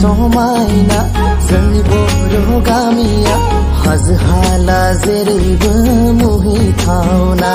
समायना जोंनि बर' गामिया हाजो हाला जेरैबो मुहिथावना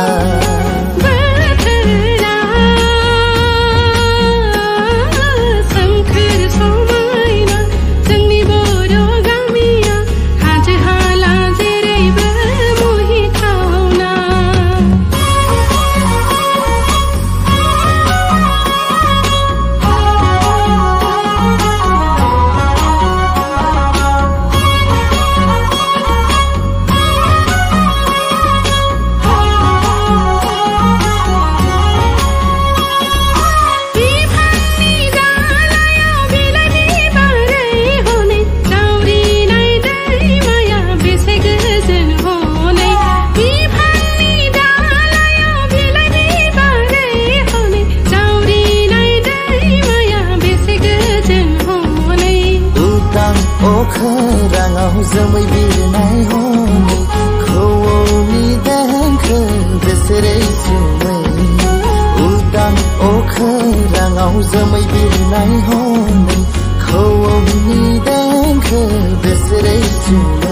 अखोराङाव जोमै बिरनाय हनै खौवौनि देंखो बोसोरै जोमै उदां अखोराङाव जोमै बिरनाय हनै खौवौनि देंखो बोसोरै जोमै